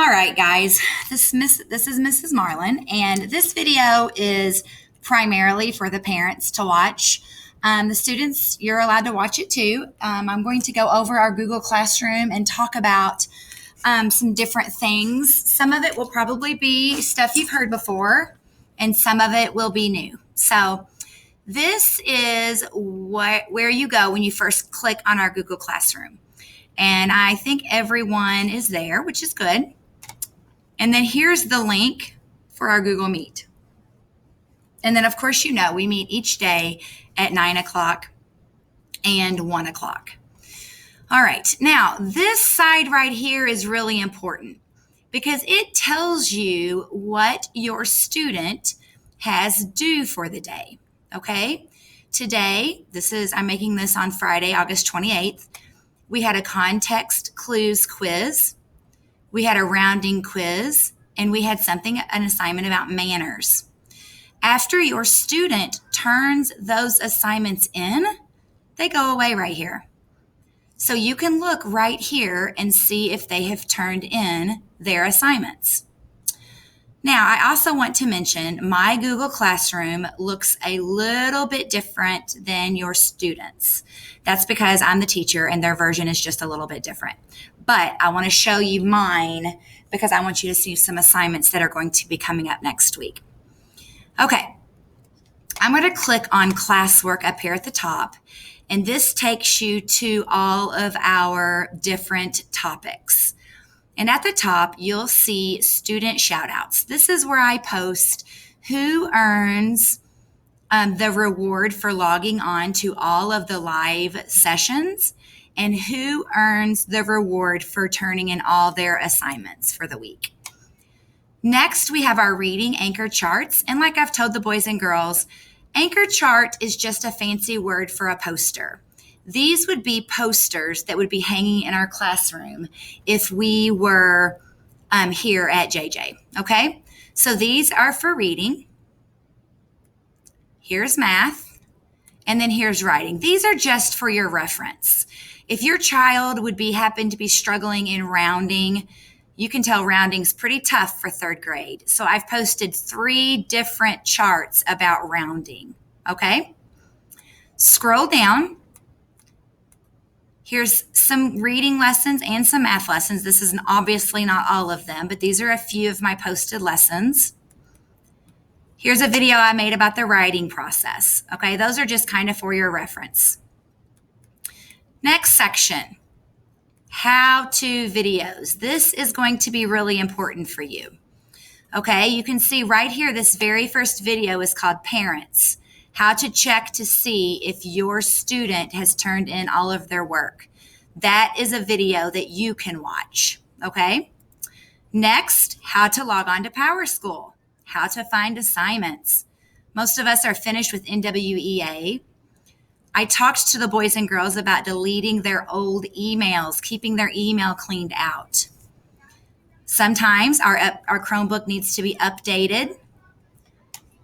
All right, guys, this is Mrs. Marlin, and this video is primarily for the parents to watch. The students, you're allowed to watch it too. I'm going to go over our Google Classroom and talk about some different things. Some of it will probably be stuff you've heard before, and some of it will be new. So this is where you go when you first click on our Google Classroom. And I think everyone is there, which is good. And then here's the link for our Google Meet. And then, of course, we meet each day at 9 o'clock and 1 o'clock. All right. Now, this side right here is really important because it tells you what your student has due for the day. Okay. Today, I'm making this on Friday, August 28th. We had a context clues quiz. We had a rounding quiz, and we had an assignment about manners. After your student turns those assignments in, they go away right here. So you can look right here and see if they have turned in their assignments. Now, I also want to mention my Google Classroom looks a little bit different than your students'. That's because I'm the teacher and their version is just a little bit different. But I want to show you mine because I want you to see some assignments that are going to be coming up next week. Okay, I'm going to click on classwork up here at the top, and this takes you to all of our different topics. And at the top, you'll see student shout-outs. This is where I post who earns the reward for logging on to all of the live sessions and who earns the reward for turning in all their assignments for the week. Next, we have our reading anchor charts. And like I've told the boys and girls, anchor chart is just a fancy word for a poster. These would be posters that would be hanging in our classroom if we were here at JJ, okay? So these are for reading. Here's math, and then here's writing. These are just for your reference. If your child happen to be struggling in rounding, you can tell rounding's pretty tough for third grade. So I've posted 3 different charts about rounding, okay? Scroll down. Here's some reading lessons and some math lessons. This is obviously not all of them, but these are a few of my posted lessons. Here's a video I made about the writing process. Okay, those are just kind of for your reference. Next section, how-to videos. This is going to be really important for you. Okay, you can see right here, this very first video is called Parents. How to check to see if your student has turned in all of their work. That is a video that you can watch, okay? Next, how to log on to PowerSchool. How to find assignments. Most of us are finished with NWEA. I talked to the boys and girls about deleting their old emails, keeping their email cleaned out. Sometimes our Chromebook needs to be updated.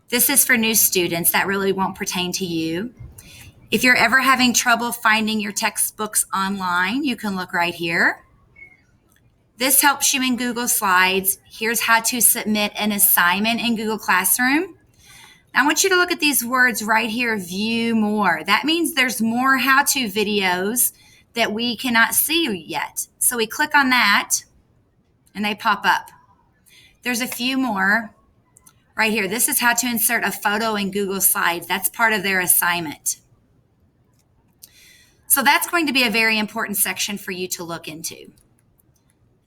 This is for new students. That really won't pertain to you. If you're ever having trouble finding your textbooks online, you can look right here. This helps you in Google Slides. Here's how to submit an assignment in Google Classroom. Now, I want you to look at these words right here, view more. That means there's more how-to videos that we cannot see yet. So we click on that and they pop up. There's a few more. Right here, this is how to insert a photo in Google Slides. That's part of their assignment. So that's going to be a very important section for you to look into.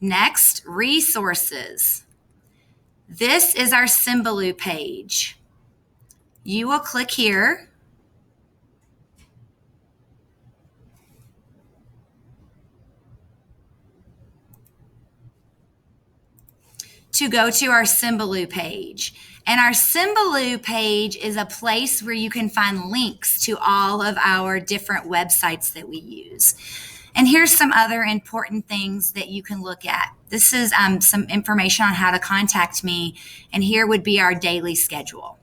Next, resources. This is our Symbaloo page. You will click here. To go to our Symbaloo page. And our Symbaloo page is a place where you can find links to all of our different websites that we use. And here's some other important things that you can look at. This is some information on how to contact me, and here would be our daily schedule.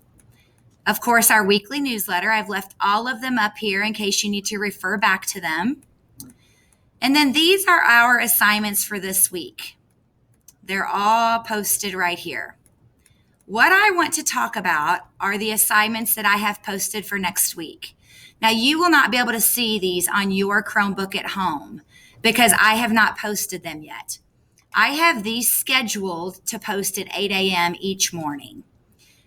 Of course, our weekly newsletter, I've left all of them up here in case you need to refer back to them. And then these are our assignments for this week. They're all posted right here. What I want to talk about are the assignments that I have posted for next week. Now, you will not be able to see these on your Chromebook at home because I have not posted them yet. I have these scheduled to post at 8 a.m. each morning.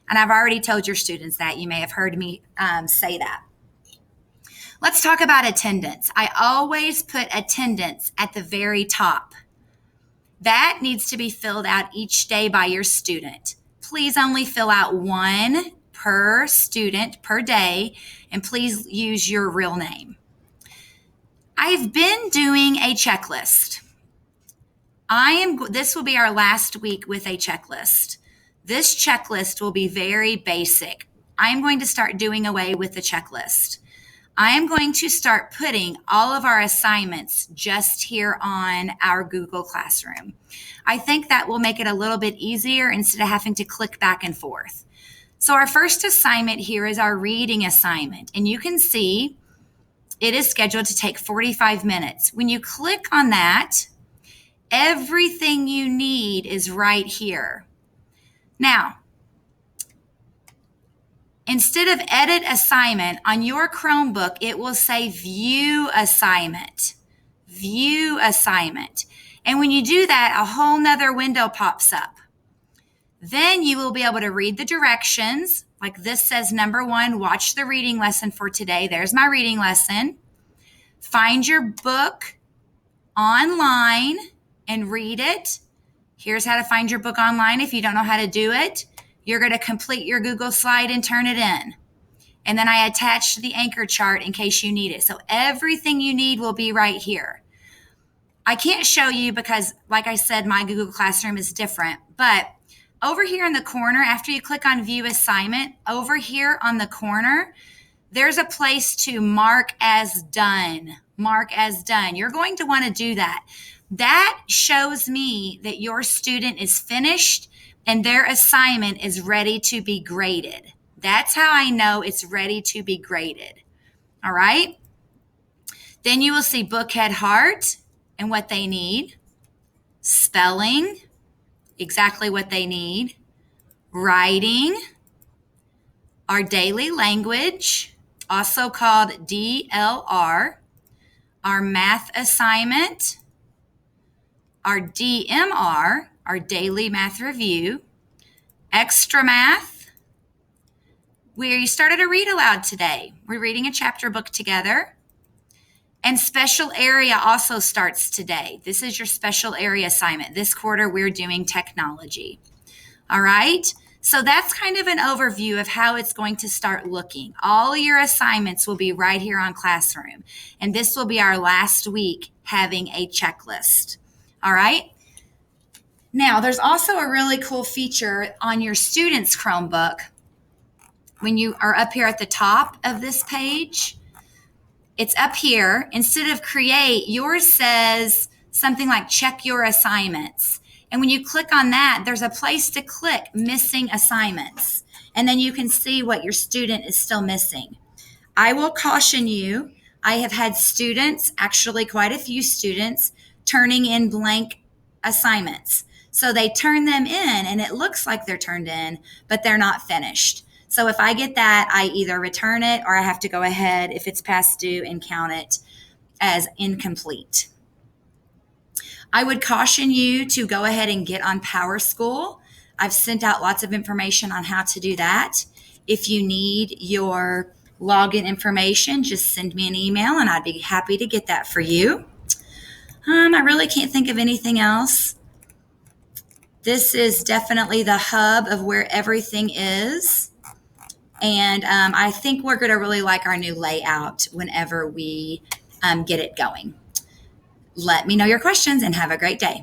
And I've already told your students that. You may have heard me say that. Let's talk about attendance. I always put attendance at the very top. That needs to be filled out each day by your student. Please only fill out one per student per day, and please use your real name. I've been doing a checklist. This will be our last week with a checklist. This checklist will be very basic. I'm going to start doing away with the checklist. I am going to start putting all of our assignments just here on our Google Classroom. I think that will make it a little bit easier instead of having to click back and forth. So our first assignment here is our reading assignment, and you can see it is scheduled to take 45 minutes. When you click on that, everything you need is right here. Now, instead of edit assignment on your Chromebook, it will say view assignment. View assignment. And when you do that, a whole nother window pops up. Then you will be able to read the directions. Like this says, number 1, watch the reading lesson for today. There's my reading lesson. Find your book online and read it. Here's how to find your book online if you don't know how to do it. You're going to complete your Google slide and turn it in. And then I attached the anchor chart in case you need it. So everything you need will be right here. I can't show you because, like I said, my Google Classroom is different. But over here in the corner, after you click on View Assignment, over here on the corner, there's a place to mark as done. Mark as done. You're going to want to do that. That shows me that your student is finished and their assignment is ready to be graded. That's how I know it's ready to be graded. All right? Then you will see book, head, heart, and what they need. Spelling, exactly what they need. Writing, our daily language, also called DLR. Our math assignment, our DMR, our daily math review, extra math. We started a read aloud today. We're reading a chapter book together. And special area also starts today. This is your special area assignment. This quarter, we're doing technology. All right? So that's kind of an overview of how it's going to start looking. All your assignments will be right here on Classroom. And this will be our last week having a checklist. All right? Now, there's also a really cool feature on your student's Chromebook. When you are up here at the top of this page, it's up here. Instead of create, yours says something like check your assignments. And when you click on that, there's a place to click missing assignments. And then you can see what your student is still missing. I will caution you, I have had students, actually quite a few students, turning in blank assignments. So they turn them in and it looks like they're turned in, but they're not finished. So if I get that, I either return it or I have to go ahead if it's past due and count it as incomplete. I would caution you to go ahead and get on PowerSchool. I've sent out lots of information on how to do that. If you need your login information, just send me an email and I'd be happy to get that for you. I really can't think of anything else. This is definitely the hub of where everything is. And I think we're going to really like our new layout whenever we get it going. Let me know your questions and have a great day.